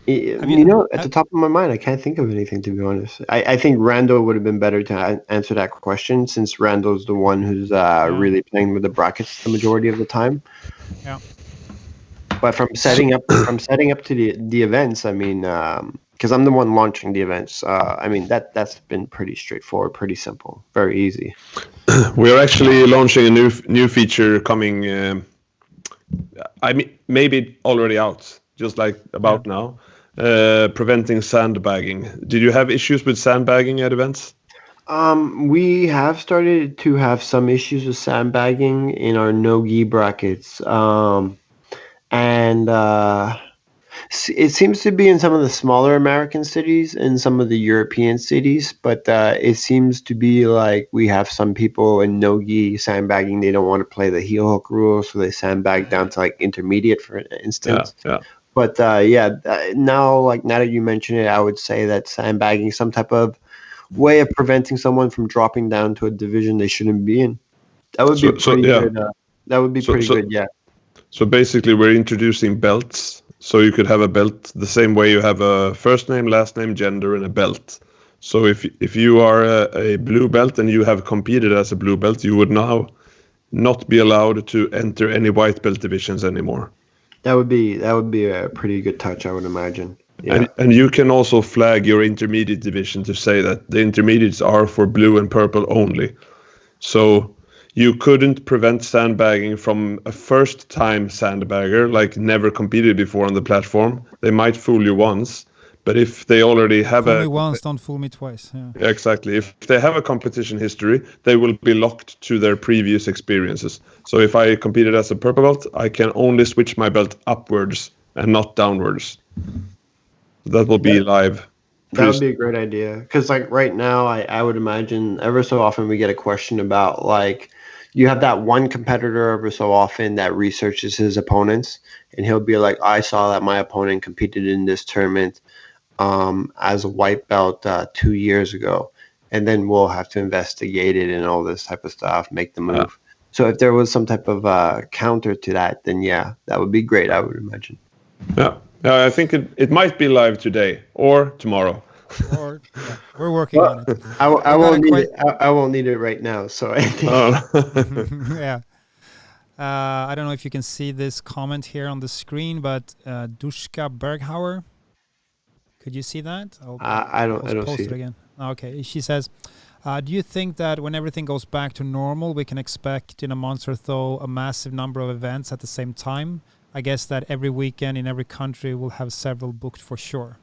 At the top of my mind, I can't think of anything, to be honest. I think Randall would have been better to answer that question, since Randall's the one who's really playing with the brackets the majority of the time.
Yeah.
But from setting up to the events, I mean, because I'm the one launching the events, I mean that's been pretty straightforward, pretty simple, very easy.
We are actually launching a new feature coming. I mean, maybe already out, just like about now. Preventing sandbagging. Did you have issues with sandbagging at events?
We have started to have some issues with sandbagging in our no-gi brackets. And it seems to be in some of the smaller American cities and some of the European cities, but it seems to be like we have some people in no-gi sandbagging. They don't want to play the heel hook rule, so they sandbag down to like intermediate, for instance.
Yeah.
But now that you mention it, I would say that sandbagging is some type of way of preventing someone from dropping down to a division they shouldn't be in. That would be pretty good. That would be pretty good, yeah.
So basically, we're introducing belts. So you could have a belt the same way you have a first name, last name, gender, and a belt. So if you are a blue belt and you have competed as a blue belt, you would now not be allowed to enter any white belt divisions anymore.
That would be a pretty good touch, I would imagine. Yeah.
And you can also flag your intermediate division to say that the intermediates are for blue and purple only. So you couldn't prevent sandbagging from a first-time sandbagger, like never competed before on the platform. They might fool you once, but if they already have
fool me once, don't fool me twice. Yeah.
Exactly. If they have a competition history, they will be locked to their previous experiences. So if I competed as a purple belt, I can only switch my belt upwards and not downwards. That will be live.
That would be a great idea. Because like right now, I would imagine ever so often we get a question about like, you have that one competitor every so often that researches his opponents, and he'll be like, I saw that my opponent competed in this tournament as a white belt 2 years ago. And then we'll have to investigate it and all this type of stuff, make the move. Yeah. So if there was some type of counter to that, then that would be great, I would imagine.
Yeah, I think it might be live today or tomorrow.
Or we're working on it.
I won't need it right now. So I think.
Yeah. I don't know if you can see this comment here on the screen, but Dushka Berghauer. Could you see that?
I don't see it
again. Okay. She says, do you think that when everything goes back to normal, we can expect in a month or so a massive number of events at the same time? I guess that every weekend in every country will have several booked for sure.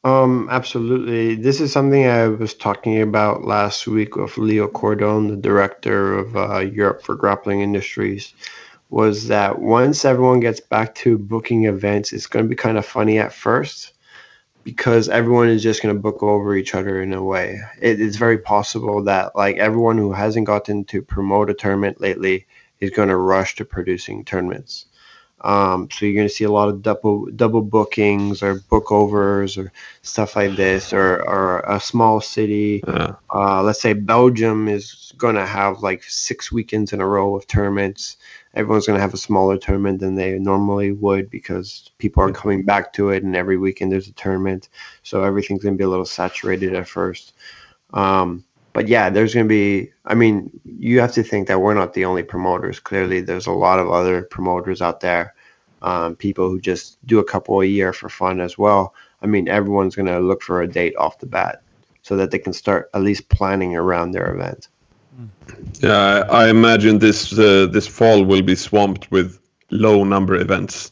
Absolutely. This is something I was talking about last week with Leo Cordon, the director of Europe for Grappling Industries, was that once everyone gets back to booking events, it's going to be kind of funny at first because everyone is just going to book over each other in a way. It's very possible that like everyone who hasn't gotten to promote a tournament lately is going to rush to producing tournaments. So you're going to see a lot of double bookings or book overs or stuff like this, or a small city. Let's say Belgium is going to have like 6 weekends in a row of tournaments. Everyone's going to have a smaller tournament than they normally would because people are coming back to it, and every weekend there's a tournament. So everything's going to be a little saturated at first. But yeah, there's going to be, I mean, you have to think that we're not the only promoters. Clearly, there's a lot of other promoters out there, people who just do a couple a year for fun as well. I mean, everyone's going to look for a date off the bat so that they can start at least planning around their event.
Yeah, I imagine this fall will be swamped with low number events.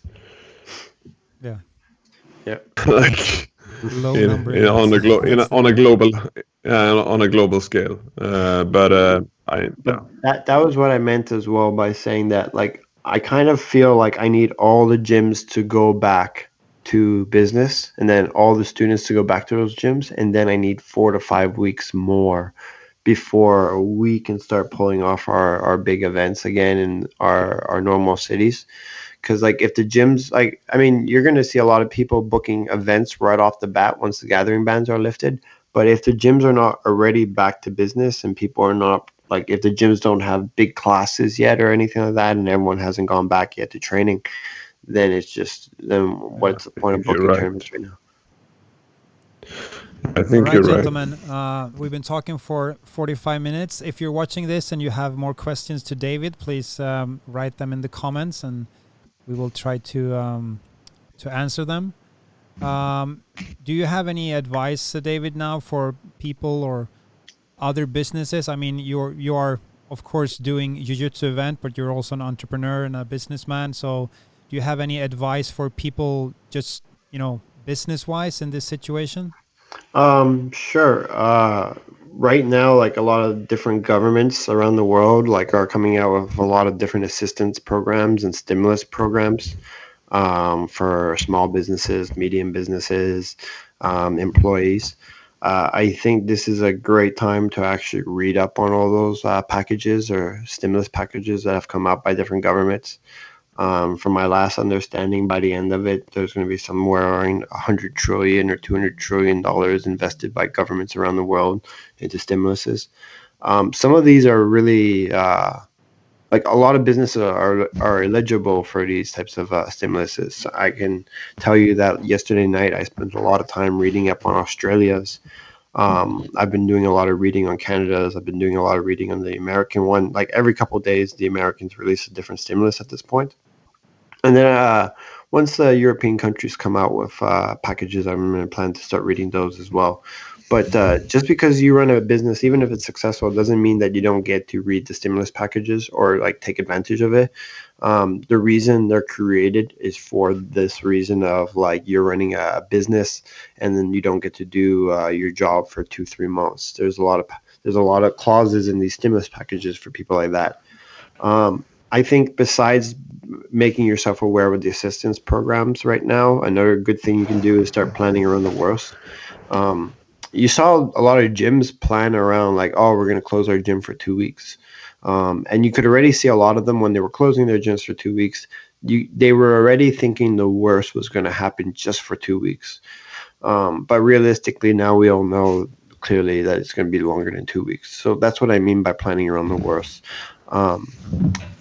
Yeah.
Like
Low number events.
on a global scale. But
that was what I meant as well by saying that, like, I kind of feel like I need all the gyms to go back to business, and then all the students to go back to those gyms, and then I need 4 to 5 weeks more before we can start pulling off our big events again in our normal cities. Because, like, if the gyms, like, I mean, you're going to see a lot of people booking events right off the bat once the gathering bans are lifted. But if the gyms are not already back to business, and people are not, like, if the gyms don't have big classes yet or anything like that, and everyone hasn't gone back yet to training, then it's just, then what's the point of booking tournaments right now?
I think
All right,
you're
gentlemen, we've been talking for 45 minutes. If you're watching this and you have more questions to David, please write them in the comments, and we will try to answer them. Do you have any advice, David, now for people or other businesses? I mean, you are of course doing jiu-jitsu event, but you're also an entrepreneur and a businessman. So, do you have any advice for people, just business-wise in this situation?
Sure. Right now, like, a lot of different governments around the world, like, are coming out with a lot of different assistance programs and stimulus programs, for small businesses, medium businesses, employees. I think this is a great time to actually read up on all those packages or stimulus packages that have come out by different governments. From my last understanding, by the end of it, there's going to be somewhere around $100 trillion or $200 trillion invested by governments around the world into stimuluses. Some of these are really, like, a lot of businesses are eligible for these types of stimuluses. I can tell you that yesterday night I spent a lot of time reading up on Australia's. I've been doing a lot of reading on Canada's. I've been doing a lot of reading on the American one. Like, every couple of days, the Americans release a different stimulus at this point. And then once the European countries come out with packages, I'm going to plan to start reading those as well. But just because you run a business, even if it's successful, doesn't mean that you don't get to read the stimulus packages or, like, take advantage of it. The reason they're created is for this reason of, like, you're running a business and then you don't get to do your job for 2-3 months. There's a lot of clauses in these stimulus packages for people like that. I think besides making yourself aware with the assistance programs right now, another good thing you can do is start planning around the worst. You saw a lot of gyms plan around, like, oh, we're going to close our gym for 2 weeks. And you could already see a lot of them when they were closing their gyms for 2 weeks. They were already thinking the worst was going to happen just for 2 weeks. But realistically, now we all know clearly that it's going to be longer than 2 weeks. So that's what I mean by planning around the worst.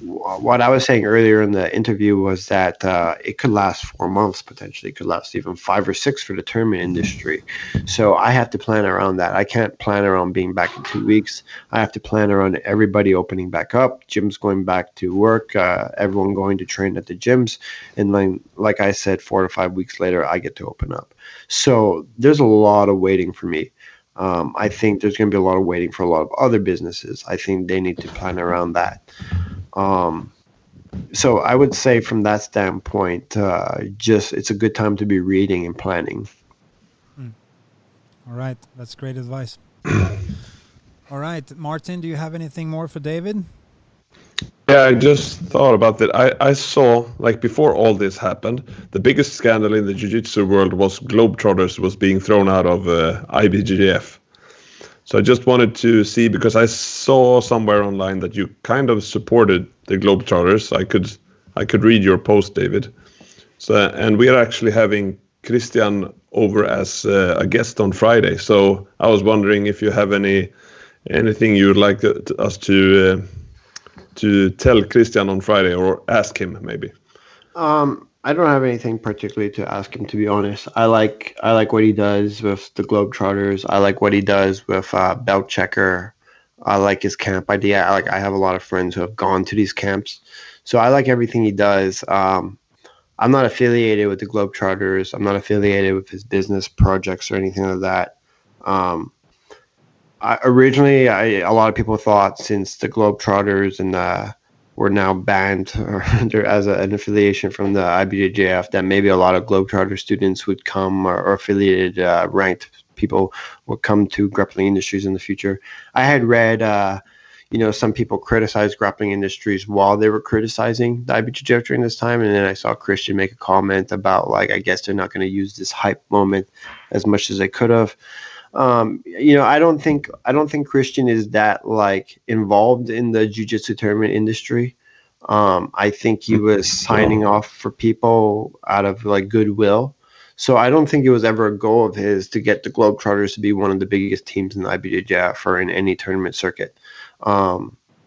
What I was saying earlier in the interview was that it could last 4 months, potentially. It could last even 5 or 6 for the tournament industry. So I have to plan around that. I can't plan around being back in 2 weeks. I have to plan around everybody opening back up, gyms going back to work, everyone going to train at the gyms. And then, like I said, 4 to 5 weeks later, I get to open up. So there's a lot of waiting for me. I think there's going to be a lot of waiting for a lot of other businesses. I think they need to plan around that. So I would say from that standpoint, it's a good time to be reading and planning.
All right. That's great advice. All right. Martin, do you have anything more for David?
Yeah, I just thought about that. I saw, like, before all this happened, the biggest scandal in the jiu-jitsu world was Globetrotters was being thrown out of IBJJF. So I just wanted to see, because I saw somewhere online that you kind of supported the Globetrotters. I could I could read your post, David. So, and we are actually having Christian over as a guest on Friday. So I was wondering if you have anything you would like us to tell Christian on Friday, or ask him maybe.
I don't have anything particularly to ask him, to be honest. I like what he does with the Globetrotters. I like what he does with Belt Checker. I like his camp idea. I have a lot of friends who have gone to these camps, so I like everything he does. I'm not affiliated with the Globetrotters. I'm not affiliated with his business projects or anything like that. Originally, a lot of people thought, since the Globetrotters and were now banned or as an affiliation from the IBJJF, that maybe a lot of Globetrotter students would come, or affiliated ranked people would come to Grappling Industries in the future. I had read, some people criticize Grappling Industries while they were criticizing the IBJJF during this time, and then I saw Christian make a comment about, like, I guess they're not going to use this hype moment as much as they could have. I don't think Christian is that, like, involved in the jiu-jitsu tournament industry. I think he was signing off for people out of, like, goodwill. So I don't think it was ever a goal of his to get the Globetrotters to be one of the biggest teams in the IBJJF or in any tournament circuit.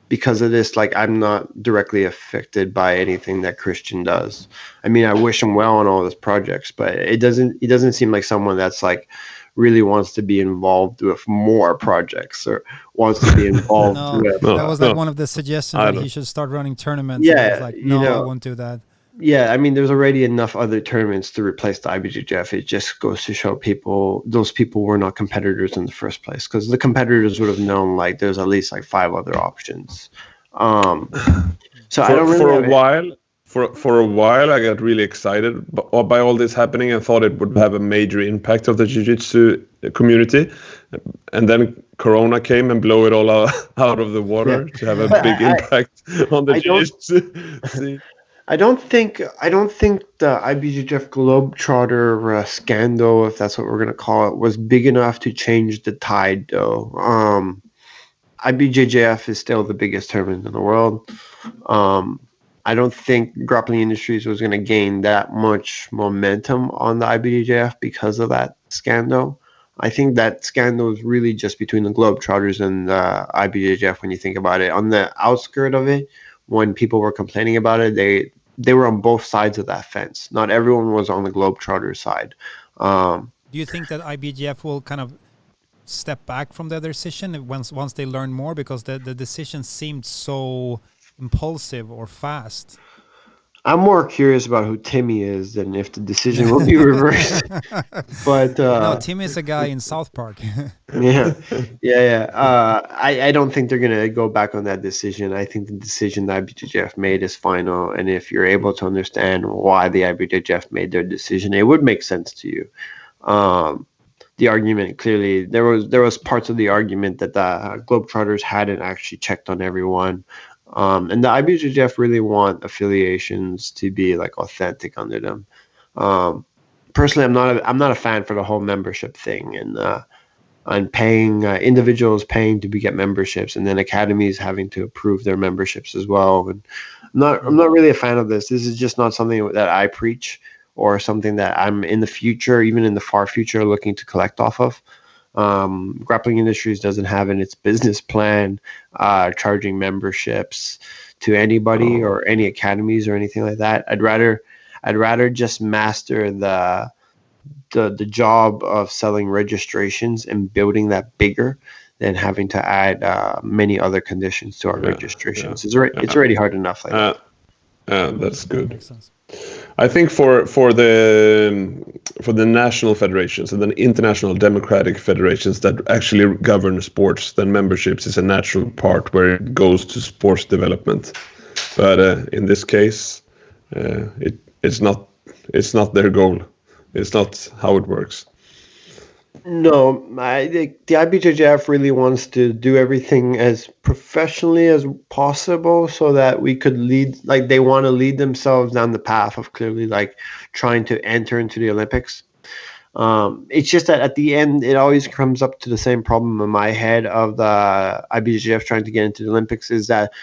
Because of this, like, I'm not directly affected by anything that Christian does. I mean, I wish him well on all his projects, but he doesn't seem like someone that's, like, really wants to be involved with more projects or wants to be involved with.
That was like one of the suggestions that he should start running tournaments.
Yeah,
and I was like, no, I won't do that.
Yeah, I mean, there's already enough other tournaments to replace the IBJJF. It just goes to show those people were not competitors in the first place, because the competitors would have known, like, there's at least like 5 other options. So I don't really
For a while, I got really excited by all this happening and thought it would have a major impact of the jiu-jitsu community. And then Corona came and blew it all out of the water to have a big impact on the jiu-jitsu.
I don't think the IBJJF Globetrotter scandal, if that's what we're going to call it, was big enough to change the tide, though. IBJJF is still the biggest tournament in the world. I don't think Grappling Industries was going to gain that much momentum on the IBJJF because of that scandal. I think that scandal is really just between the Globetrotters and the IBJJF when you think about it. On the outskirt of it, when people were complaining about it, they were on both sides of that fence. Not everyone was on the Globetrotter side.
Do you think that IBJJF will kind of step back from their decision once they learn more? Because the decision seemed so impulsive or fast.
I'm more curious about who Timmy is than if the decision will be reversed. But
no, Timmy is a guy in South Park.
yeah. I don't think they're gonna go back on that decision. I think the decision the IBJJF made is final, and if you're able to understand why the IBJJF made their decision, it would make sense to you. The argument, clearly, there was parts of the argument that the Globetrotters hadn't actually checked on everyone. And the IBJJF really want affiliations to be, like, authentic under them. Personally, I'm not a fan for the whole membership thing and paying individuals paying to get memberships, and then academies having to approve their memberships as well. And I'm not really a fan of this. This is just not something that I preach, or something that I'm in the future, even in the far future, looking to collect off of. Grappling Industries doesn't have in its business plan charging memberships to anybody or any academies or anything like that. I'd rather just master the job of selling registrations and building that bigger than having to add many other conditions to our registrations. It's already hard enough like that.
That's good.
Makes sense.
I think for the national federations and then international democratic federations that actually govern sports, then memberships is a natural part where it goes to sports development. But in this case, it's not their goal. It's not how it works.
No, the IBJJF really wants to do everything as professionally as possible, so that we could lead, like, they want to lead themselves down the path of clearly, like, trying to enter into the Olympics. It's just that at the end, it always comes up to the same problem in my head of the IBJJF trying to get into the Olympics, is that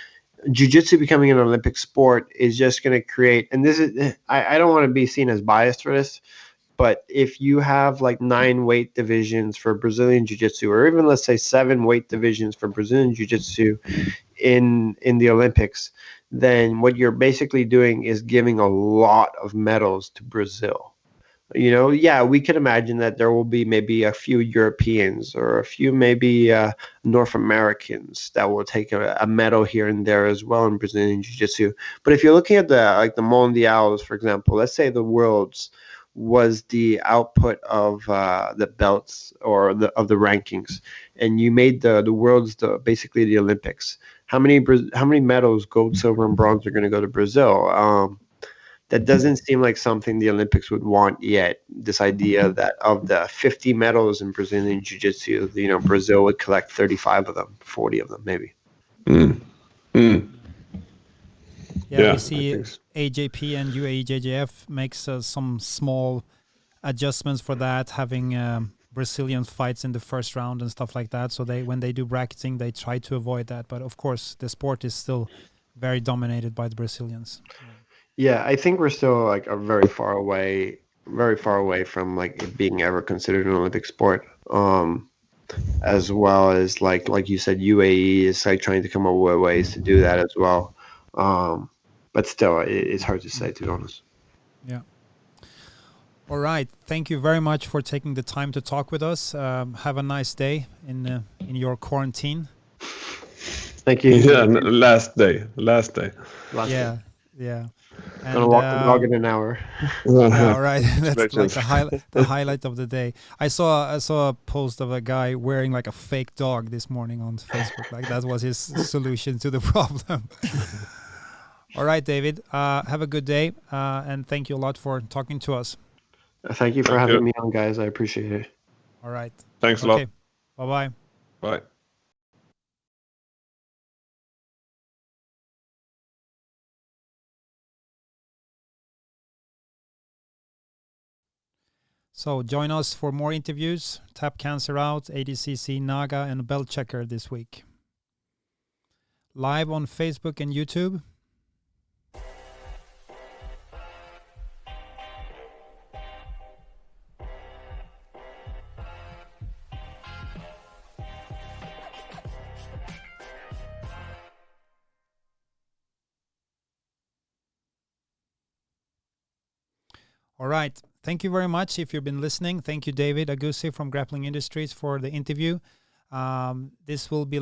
jiu-jitsu becoming an Olympic sport is just going to create, and this is, I don't want to be seen as biased for this, but if you have like 9 weight divisions for Brazilian jiu-jitsu, or even let's say 7 weight divisions for Brazilian jiu-jitsu in the Olympics, then what you're basically doing is giving a lot of medals to Brazil. Yeah, we could imagine that there will be maybe a few Europeans or a few maybe North Americans that will take a medal here and there as well in Brazilian Jiu-Jitsu. But if you're looking at the Mondials, for example, let's say the Worlds was the output of the belts or of the rankings, and you made the Worlds basically the Olympics. How many medals, gold, silver, and bronze, are going to go to Brazil? That doesn't seem like something the Olympics would want yet. This idea that of the 50 medals in Brazilian Jiu-Jitsu, Brazil would collect 35 of them, 40 of them, maybe.
Yeah, we see AJP and UAEJJF makes some small adjustments for that, having Brazilian fights in the first round and stuff like that. So when they do bracketing, they try to avoid that. But of course, the sport is still very dominated by the Brazilians.
Yeah, I think we're still like very far away from like it being ever considered an Olympic sport. As well as like you said, UAE is like trying to come up with ways to do that as well. But still, it's hard to say, to be honest.
Yeah. All right. Thank you very much for taking the time to talk with us. Have a nice day in your quarantine.
Thank you.
Yeah, last day.
Yeah.
I'm gonna walk the dog in an hour.
Yeah, all right. That's like the highlight of the day. I saw a post of a guy wearing like a fake dog this morning on Facebook. Like that was his solution to the problem. All right, David. Have a good day, and thank you a lot for talking to us.
Thank you for having me on, guys. I appreciate it.
All right.
Thanks a lot.
Bye-bye.
Bye.
So join us for more interviews. Tap Cancer Out, ADCC, Naga, and Belt Checker this week. Live on Facebook and YouTube. All right. Thank you very much if you've been listening. Thank you, David Aguzzi from Grappling Industries, for the interview. This will be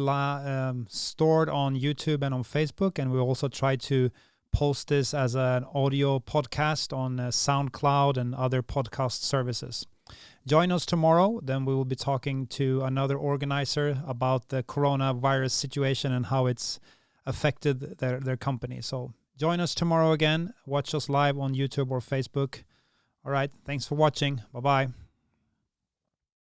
stored on YouTube and on Facebook, and we'll also try to post this as an audio podcast on SoundCloud and other podcast services. Join us tomorrow. Then we will be talking to another organizer about the coronavirus situation and how it's affected their company. So join us tomorrow again. Watch us live on YouTube or Facebook. All right. Thanks for watching. Bye-bye.